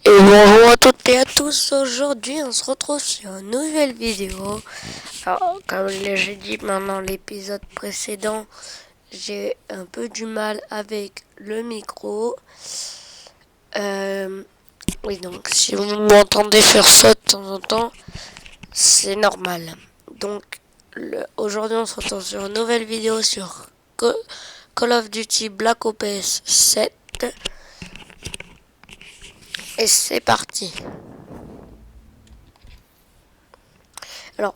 Et bonjour à toutes et à tous, aujourd'hui on se retrouve sur une nouvelle vidéo. Alors comme j'ai dit maintenant l'épisode précédent, j'ai un peu du mal avec le micro. Oui, donc si vous m'entendez faire ça de temps en temps, c'est normal. Donc aujourd'hui on se retrouve sur une nouvelle vidéo sur Call of Duty Black Ops 7. Et c'est parti. Alors,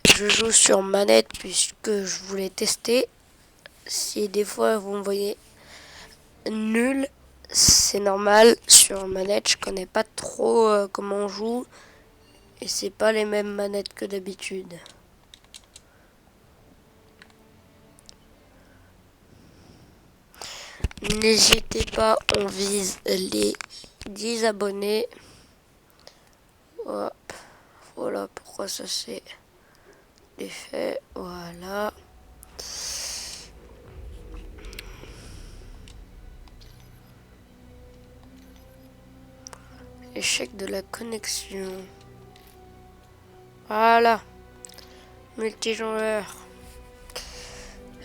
je joue sur manette puisque je voulais tester. Si des fois vous me voyez nul, c'est normal. Sur manette, je connais pas trop comment on joue. Et c'est pas les mêmes manettes que d'habitude. N'hésitez pas, on vise les 10 abonnés. Hop. Voilà pourquoi ça c'est fait. Voilà. Échec de la connexion. Voilà. Multijoueur.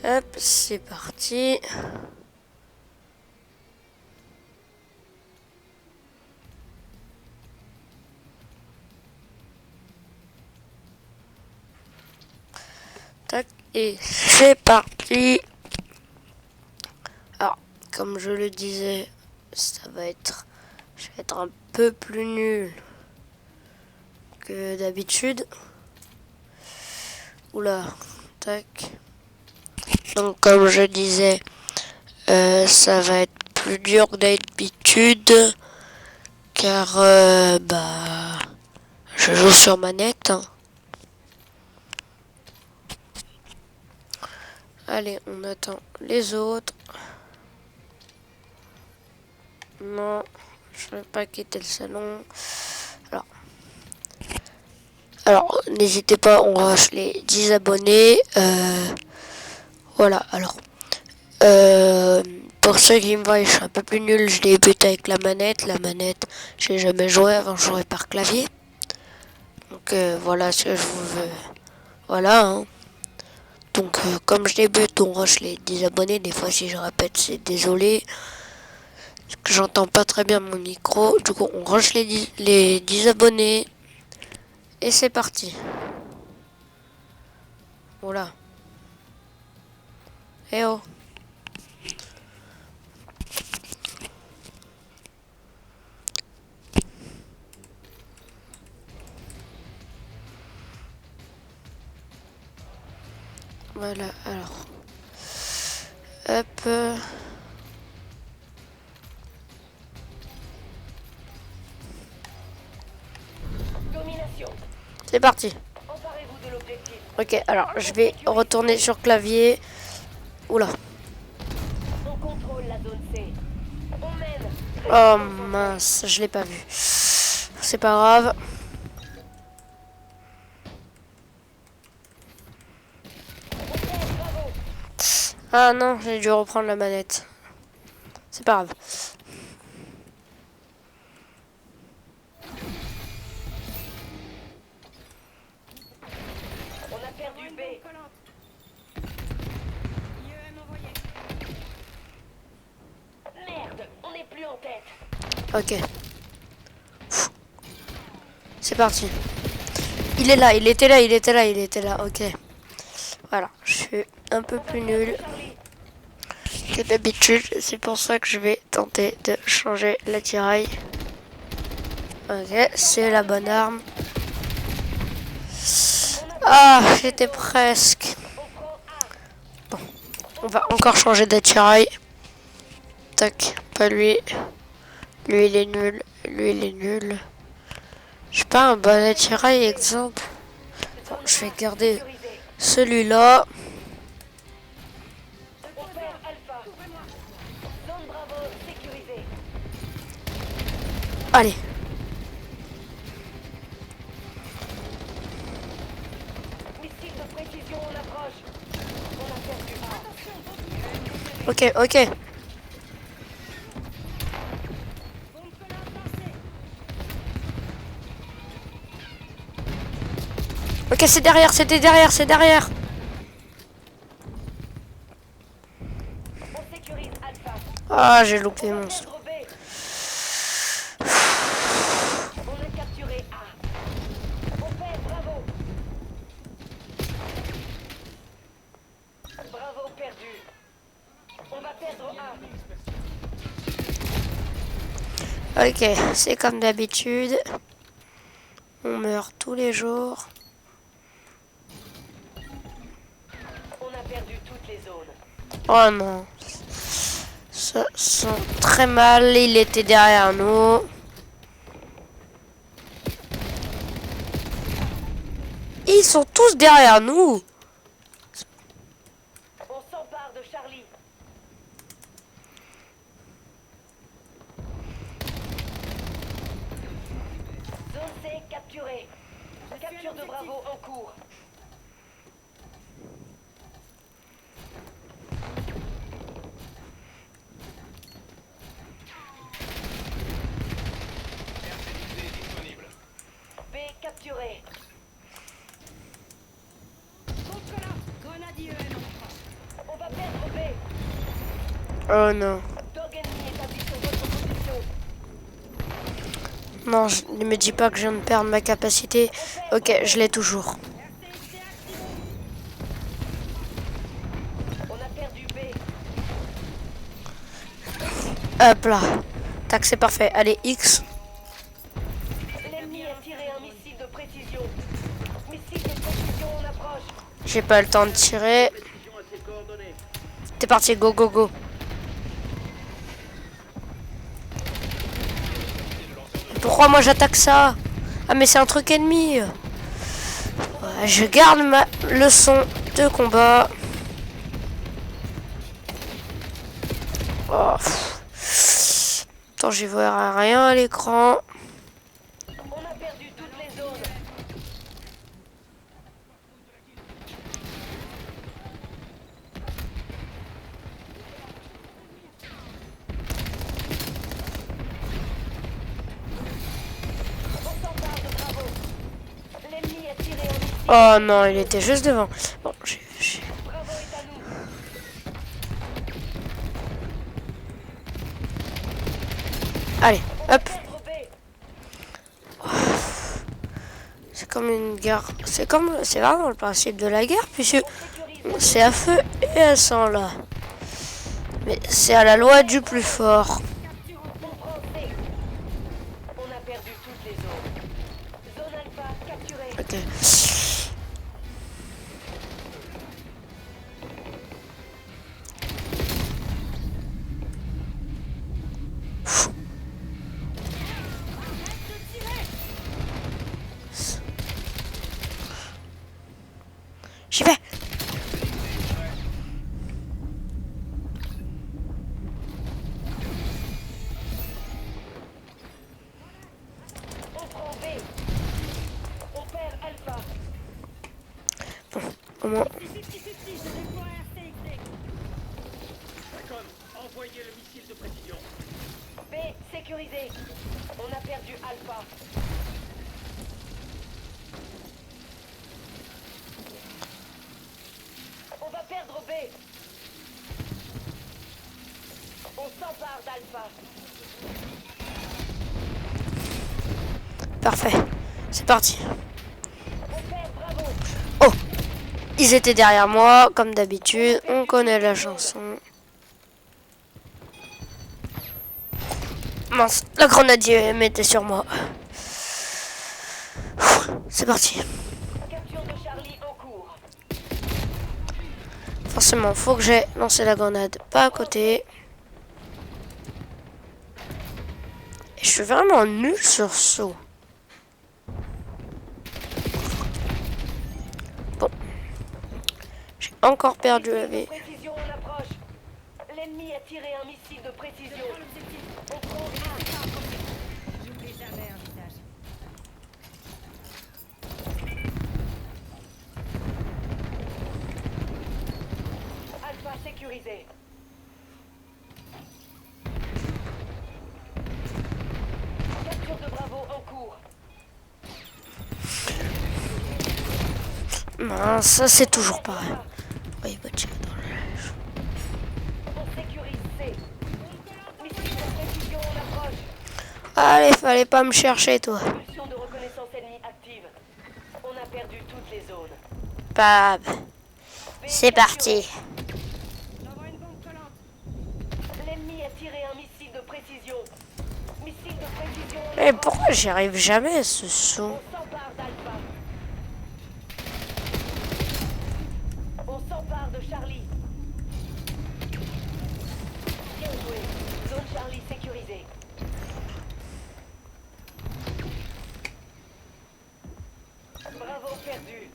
Hop, c'est parti. Tac, et c'est parti. Alors, comme je le disais, je vais être un peu plus nul que d'habitude. Oula, tac. Donc, comme je disais, ça va être plus dur que d'habitude, car je joue sur manette. Hein. Allez, on attend les autres. Non, je ne vais pas quitter le salon. Alors n'hésitez pas, on rush les 10 abonnés. Voilà, alors. Pour ceux qui me voient, je suis un peu plus nul. Je débute avec la manette. La manette, j'ai jamais joué avant, je jouais par clavier. Donc voilà ce que je vous veux. Voilà, hein. Donc comme je débute, on rush les 10 abonnés. Des fois, si je répète, c'est désolé. Parce que j'entends pas très bien mon micro. Du coup, on rush les 10 abonnés. Et c'est parti. Voilà. Eh oh. Voilà, alors. Hop. C'est parti. Ok, alors je vais retourner sur clavier. Oula. Oh mince, je l'ai pas vu. C'est pas grave. Ah non, j'ai dû reprendre la manette. C'est pas grave. On a perdu B. Merde, on n'est plus en tête. Ok. C'est parti. Il est là, il était là, il était là, il était là. Ok. Voilà, je suis un peu plus nul que d'habitude. C'est pour ça que je vais tenter de changer l'attirail. Ok, c'est la bonne arme. Ah, j'étais presque. Bon, on va encore changer d'attirail. Tac, pas lui. Lui, il est nul. Lui, il est nul. J'ai pas un bon attirail, exemple. Bon, je vais garder celui-là. Allez. Ok, ok. Ok, c'est derrière, c'était derrière, c'est derrière. On sécurise Alpha. Ah, j'ai loupé On va mon... perdre B. On a capturé A. On perd Bravo. Bravo perdu. On va perdre A. Ok, c'est comme d'habitude. On meurt tous les jours. On a perdu toutes les zones. Oh non. Ça sent très mal. Il était derrière nous. Ils sont tous derrière nous. On s'empare de Charlie. Zone C capturée. Capture de Bravo en cours. B capturé. On va perdre B. Oh non. Dog ennemi établi sur votre position. Non, ne me dis pas que je viens de perdre ma capacité. Ok, je l'ai toujours. On a perdu B. Hop là. Tac, c'est parfait. Allez, X. L'ennemi a tiré un missile de précision. Missile de précision en approche. J'ai pas le temps de tirer. T'es parti, go, go, go. Pourquoi moi j'attaque ça? Ah mais c'est un truc ennemi. Ouais, je garde ma leçon de combat. Oh. Attends, j'y vois rien à l'écran. On a perdu toutes les zones. On s'empare de Bravo. L'ennemi a tiré un missile. Oh non, il était juste devant. Bon, Bravo est à nous. allez, hop. Perdre B. C'est comme une guerre. C'est vraiment le principe de la guerre, puisque Sécurise. c'est à feu et à sang là. Mais c'est à la loi du plus fort. On prend C. On a perdu toutes les zones. Zone Alpha capturée. Ok. J'y vais. On prend B. On perd Alpha. Au moins. Envoyez le missile de précision. B sécurisé. On a perdu Alpha. On va perdre B. On s'empare d'Alpha. Parfait. C'est parti. On perd Bravo. Oh, ils étaient derrière moi, comme d'habitude. On connaît la chanson. Mince, la grenadier mettait sur moi. C'est parti. Capture de Charlie en cours. Forcément, faut que j'ai lancé la grenade pas à côté. Et je suis vraiment nul sur saut. Bon. J'ai encore perdu la vie. Précision en approche. L'ennemi a tiré un missile de précision. On prend A. J'oublie jamais un visage. Alpha sécurisé. Capture de Bravo en cours. Ben, ça c'est toujours pareil. Oui, bah tiens, dans le... On sécurise C. Missile de précision en approche. Allez, fallait pas me chercher, toi. Pulsion de reconnaissance ennemie active. On a perdu toutes les zones. Bab, B c'est capturé. parti. L'ennemi a tiré un missile de précision. Missile de précision en Mais approche. pourquoi j'y arrive jamais à ce son? On s'empare d'Alpha. On s'empare de Charlie. Bien joué. Zone Charlie sécurisée. Bravo perdu.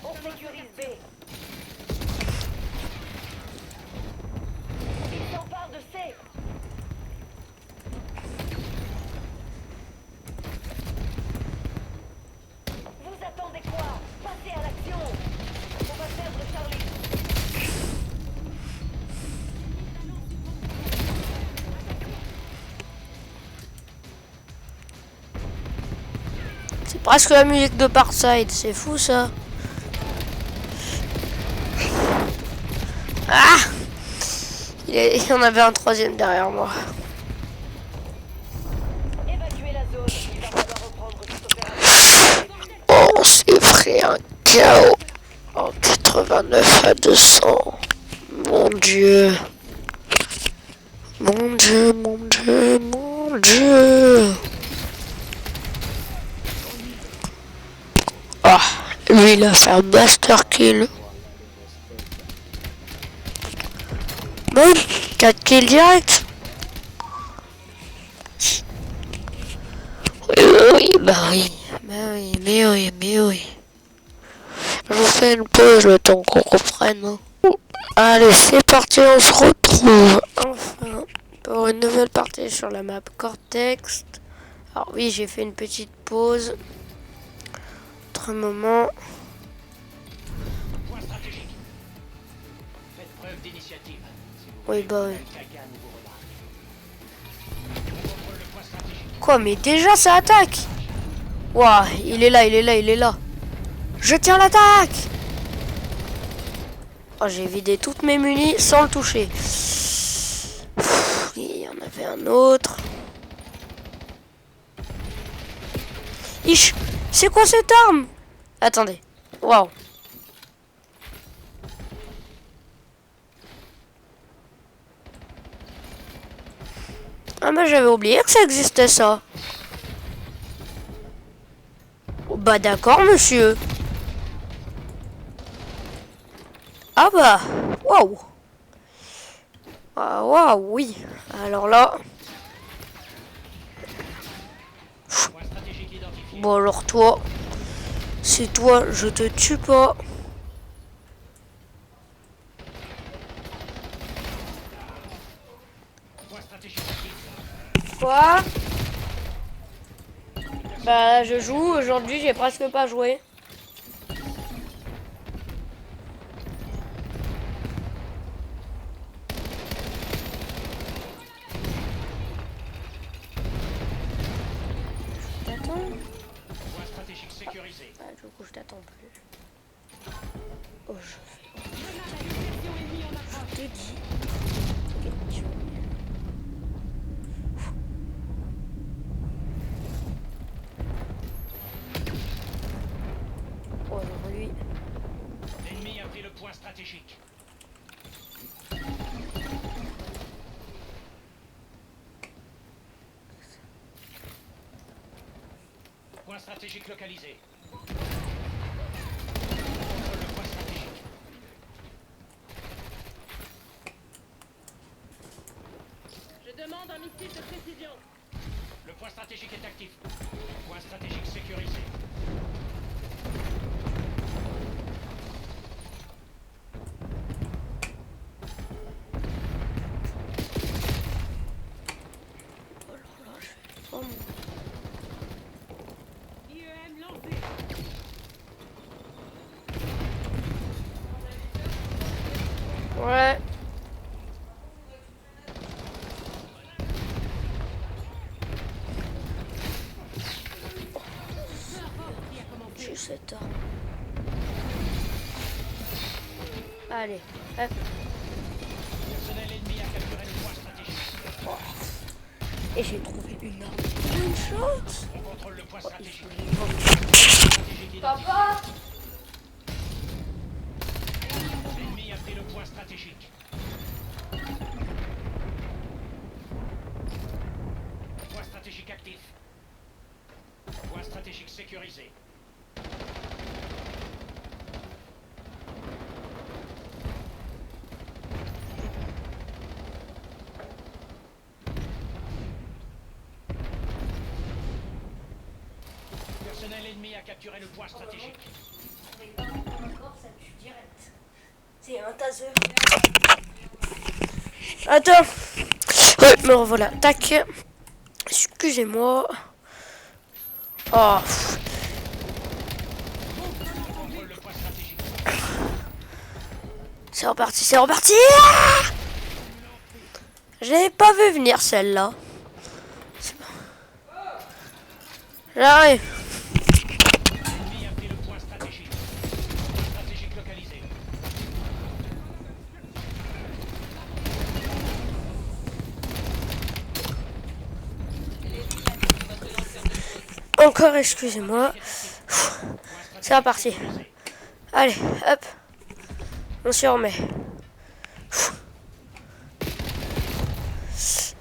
On sécurise B. Il s'empare de C. Vous attendez quoi? Passez à l'action. On va perdre Charlie. C'est presque la musique de Parkside, c'est fou ça. Ah, il y en avait un troisième derrière moi. Évacuez la zone. Il va falloir reprendre toute opération. Oh, on s'est pris un chaos en 89 à 200. Mon Dieu. Mon Dieu, mon Dieu, mon Dieu. Ah, lui il a fait un master kill. Bon, 4 kills direct. Oui, bah oui. Mais oui. Je vous fais une pause le temps qu'on reprenne. Hein. Allez, c'est parti, on se retrouve enfin pour une nouvelle partie sur la map Cortex. Alors oui, j'ai fait une petite pause. Autre moment. Point stratégique. Faites preuve d'initiative. Si vous Oui, voulez bah oui. que quelqu'un vous remarque. Contrôle le point stratégique. Quoi, mais déjà ça attaque. Ouah, il est là. Je tiens l'attaque. Oh, j'ai vidé toutes mes munis sans le toucher. Pff, il y en avait un autre. Ich, c'est quoi cette arme? Attendez. Waouh. Ah bah j'avais oublié que ça existait ça. Oh, bah d'accord monsieur. Ah bah, waouh. Ah waouh, oui. Alors là. Point stratégique identifié. Bon alors toi, c'est toi, je te tue pas. Point stratégique actif. Quoi? Bah je joue, aujourd'hui j'ai presque pas joué. Je t'attends. Point stratégique sécurisé. Ah, du coup je t'attends plus. Oh je te dis. Ok, tu- Oh alors lui. L'ennemi a pris le point stratégique. Point stratégique localisé. Contrôle le point stratégique. Je demande un missile de précision. Le point stratégique est actif. Point stratégique sécurisé. Oh mon. IEM lancé. Ouais. hauteur. Allez, hop. Personnel ennemi a capturé le point stratégique. Et j'ai trouvé une arme. Une chance. On contrôle le point stratégique. Papa. L'ennemi a pris le point stratégique. Point stratégique actif. Point stratégique sécurisé. Personnel ennemi a capturé le point stratégique. C'est un tasseur. Attends. Ouais, me revoilà. Tac. Excusez-moi. Oh. Contrôle le point stratégique. C'est reparti, c'est reparti. Ah, j'avais pas vu venir celle-là. J'arrive. L'ennemi a pris le point stratégique. Point stratégique localisé. Encore, excusez-moi. C'est reparti. Allez, hop. On s'y remet.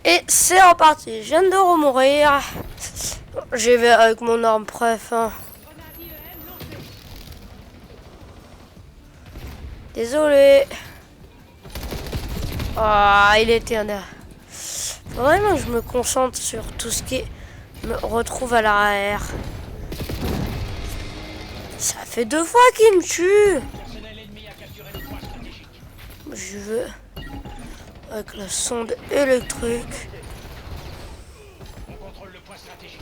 Et c'est reparti. Je viens de remourir. J'y vais avec mon arme préf. Hein. Désolé. Ah, il était un... Faut vraiment que je me concentre sur tout ce qui me retrouve à l'arrière. Ça fait 2 fois qu'il me tue. Personnel ennemi a capturé le point stratégique. Je veux avec la sonde électrique. On contrôle le point stratégique.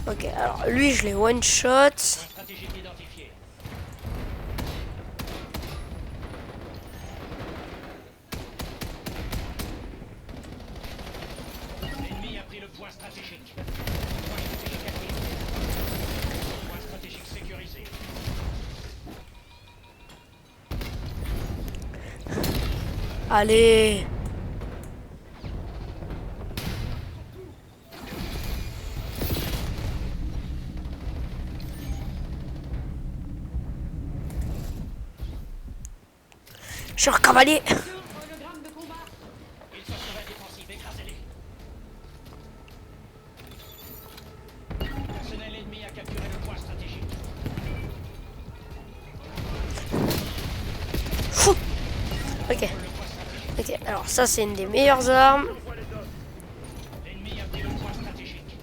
Ok, alors lui je l'ai one shot. Point stratégique identifié. L'ennemi a pris le point stratégique. Point stratégique actif. Point stratégique sécurisé. Allez. Je suis un cavalier. Ils sont sur la défensive, écrasez-les. Personnel ennemi a capturé le point stratégique. Fou. Ok. Ok, alors ça c'est une des meilleures armes. L'ennemi a pris le point stratégique.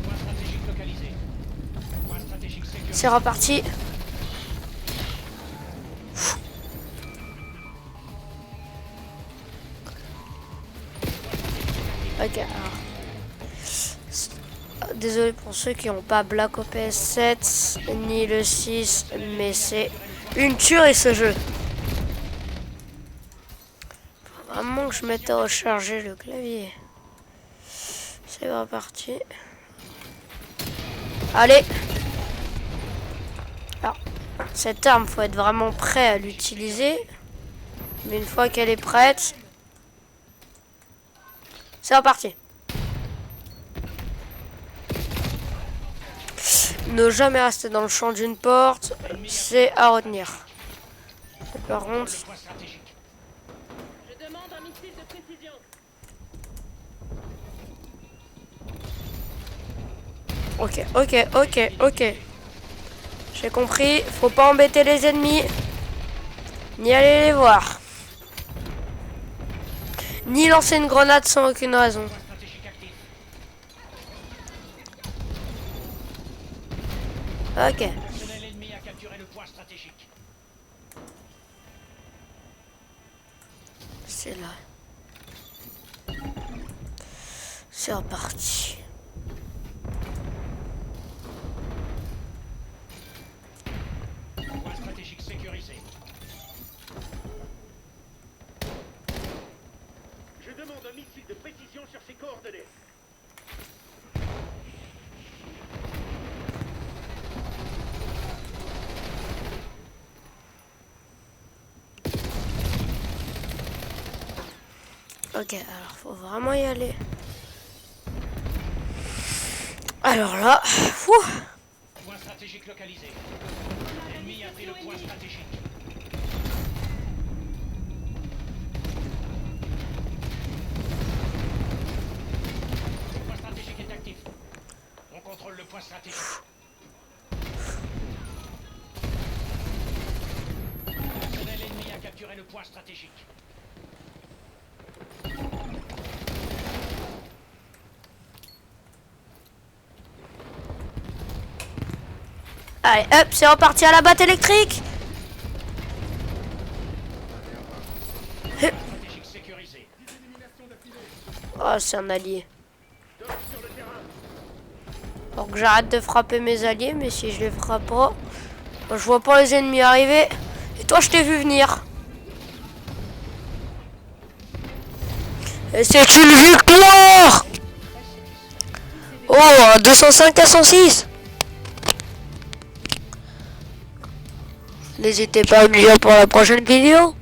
Point stratégique localisé. Point stratégique sécurisé. C'est reparti. Ok, alors. Désolé pour ceux qui n'ont pas Black Ops 7 ni le 6, mais c'est une tuerie ce jeu. Faut vraiment que je mette à recharger le clavier. C'est reparti. Allez. Alors, cette arme, faut être vraiment prêt à l'utiliser. Mais une fois qu'elle est prête, c'est reparti. Ne jamais rester dans le champ d'une porte, c'est à retenir. Et par contre, Point stratégique. Je demande un missile de précision. ok. J'ai compris, faut pas embêter les ennemis, ni aller les voir, ni lancer une grenade sans aucune raison. Point stratégique actif. Ok, Personnel ennemi a capturé le point stratégique. c'est là. C'est reparti. Point stratégique sécurisé. Je demande un missile de précision sur ses coordonnées. Ok, alors faut vraiment y aller. Alors là, fou. Point stratégique localisé. L'ennemi a pris le point stratégique. Le point stratégique est actif. On contrôle le point stratégique. L'ennemi a capturé le point stratégique. Allez, hop, c'est reparti à la batte électrique. Stratégique sécurisé. Oh, c'est un allié. Faut que j'arrête de frapper mes alliés, mais si je les frappe pas, je vois pas les ennemis arriver. Et toi, je t'ai vu venir. Et c'est une victoire! Oh, 205 à 106. N'hésitez pas à me dire pour la prochaine vidéo.